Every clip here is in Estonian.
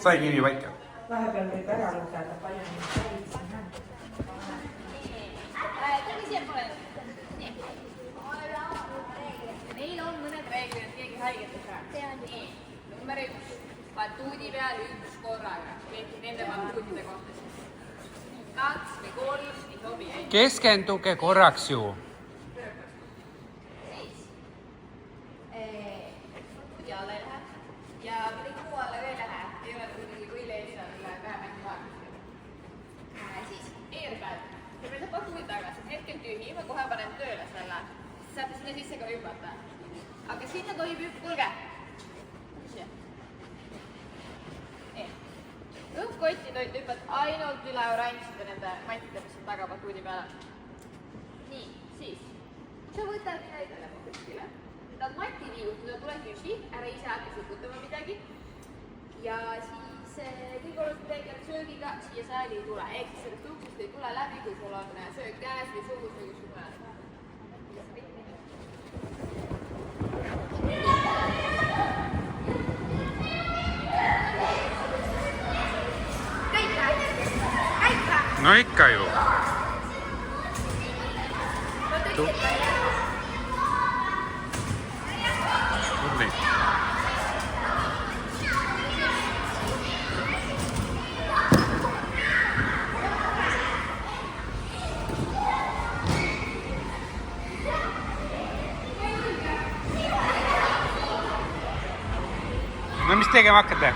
sai kivi paika. Vahepeal võib ära lugeda, palju neid käid siin on. Tulge siiapoole. Meil on mõned reeglid, et keegi haiget ei saa. Nii, number 1. Batuudi peal 1 korraga. Keegi nende batuudide kohta siis. 2 või 3 ei sobi. Keskenduge korraks ju. Siis. Batuudi alla ei lähe. Ja pliku alla ei lähe. Ei ole kuidagi võile eesal vähemängi vaadata. Siis airbag. Ja meil saab batuudi tagasi. Hetkel tühi. Ma kohe panen tööle selle. Saate sinna sisse ka hüpata. Aga sinna tohib kuulge. Õhkotti tohib hüpata ainult üle oranžide nende mattide, mis on taga batuudi peale. Nii, siis. Sa võtad näidele kuskile. Võtad matti viigut, kui sa tuled üksi, ära ise hakka siputama midagi. Ja siis kõik olulised peegel söögiga siia saali ei tule. Ehk siis sellest uksest ei tule läbi, kui sul on söök käes või suus või kuskil mujal. No ikka ju. Tubli. No mis tegema hakkate?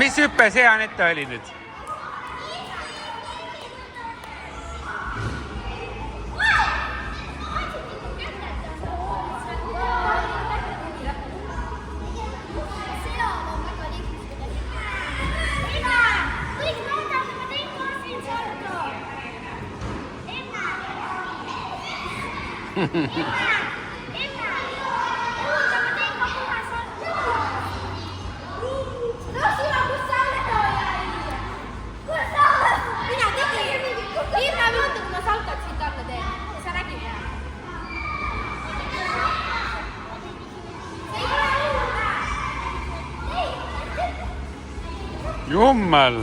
Mis hüppe see Anette oli nüüd? Jummal!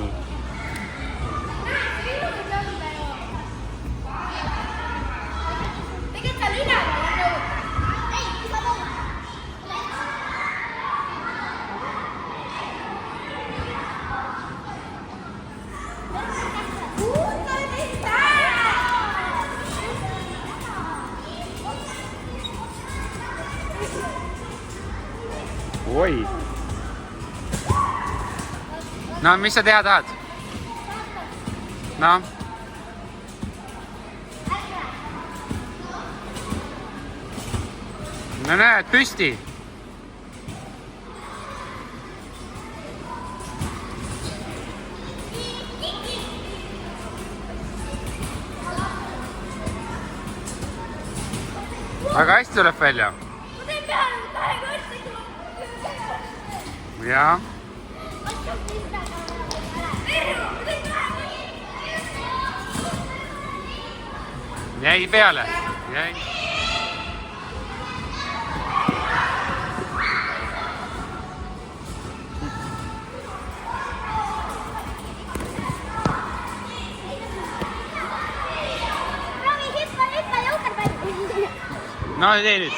Oi! No, mis sa teha tahad? No? No näed, püsti! Väga hästi tuleb välja. Jaa. Jäi peale. Jäi. No tee nüüd.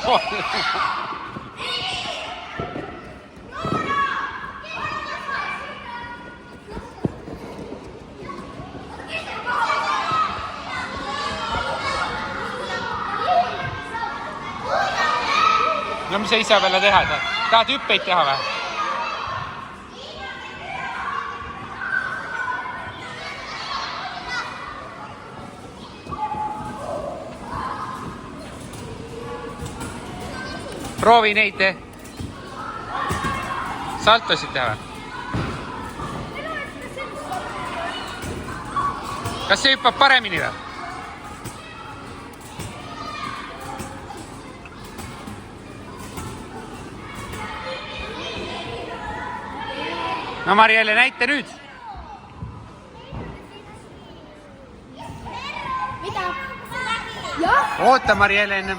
no mis sa ise peale teha tahad? Tahad hüppeid teha või? Proovi neid tee. Saltosid teha või? Kas see hüppab paremini või? No Marielle, näite nüüd. Mida? Jah. Oota Marielle enne.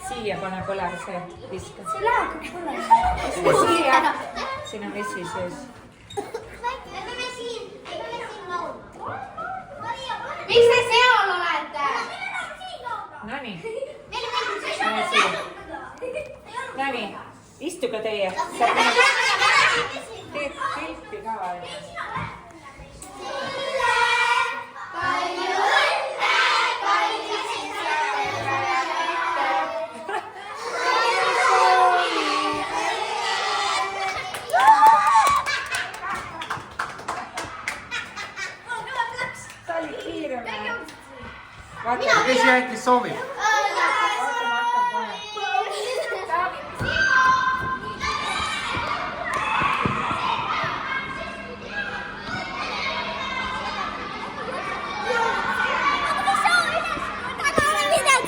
Siia pane põlema see viska. See läheb põlema. Siia. Siin on vesi sees. Miks te seal olete? Nonii. Nonii. Istuge teie. Teed pilti ka vaja. Kes jäetis soovib?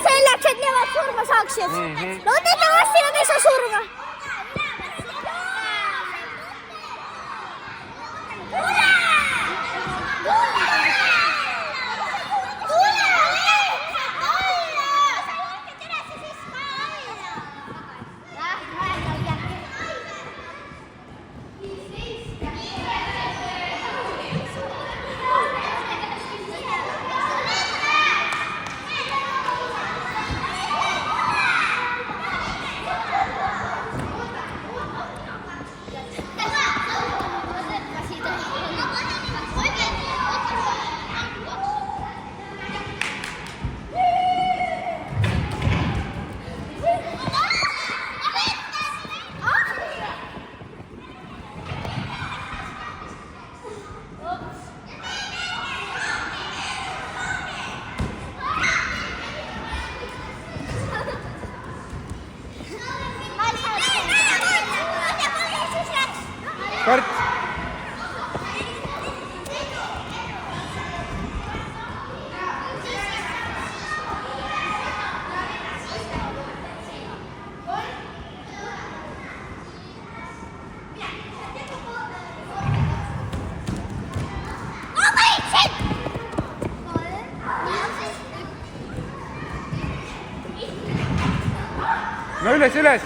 Selleks, et nemad surma saaksid. No teeme vasti, nad ei saa surma. Kart. No üles, üles.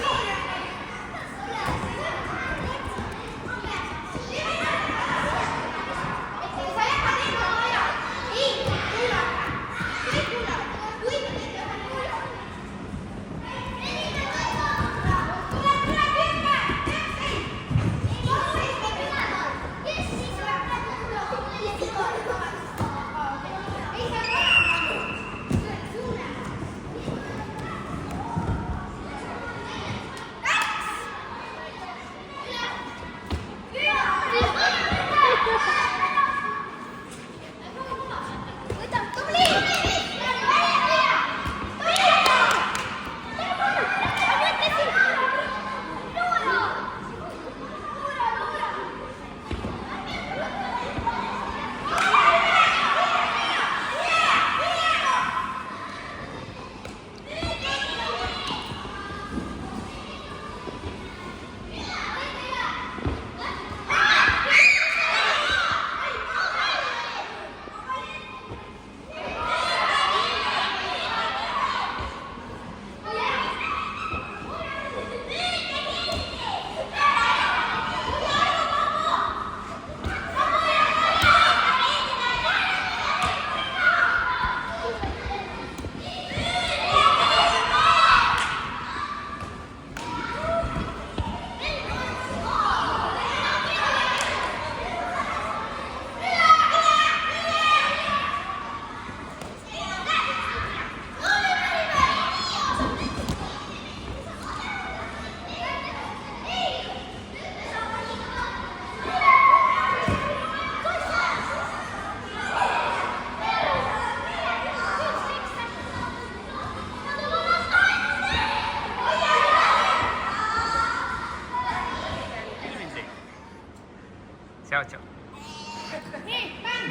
Tšau, tšau.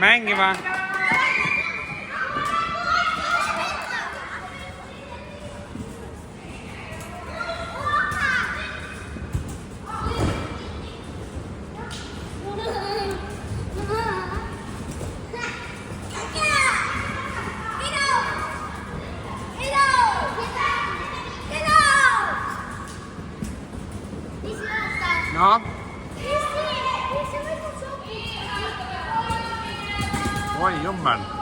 Mängima. No? Oi, jummel.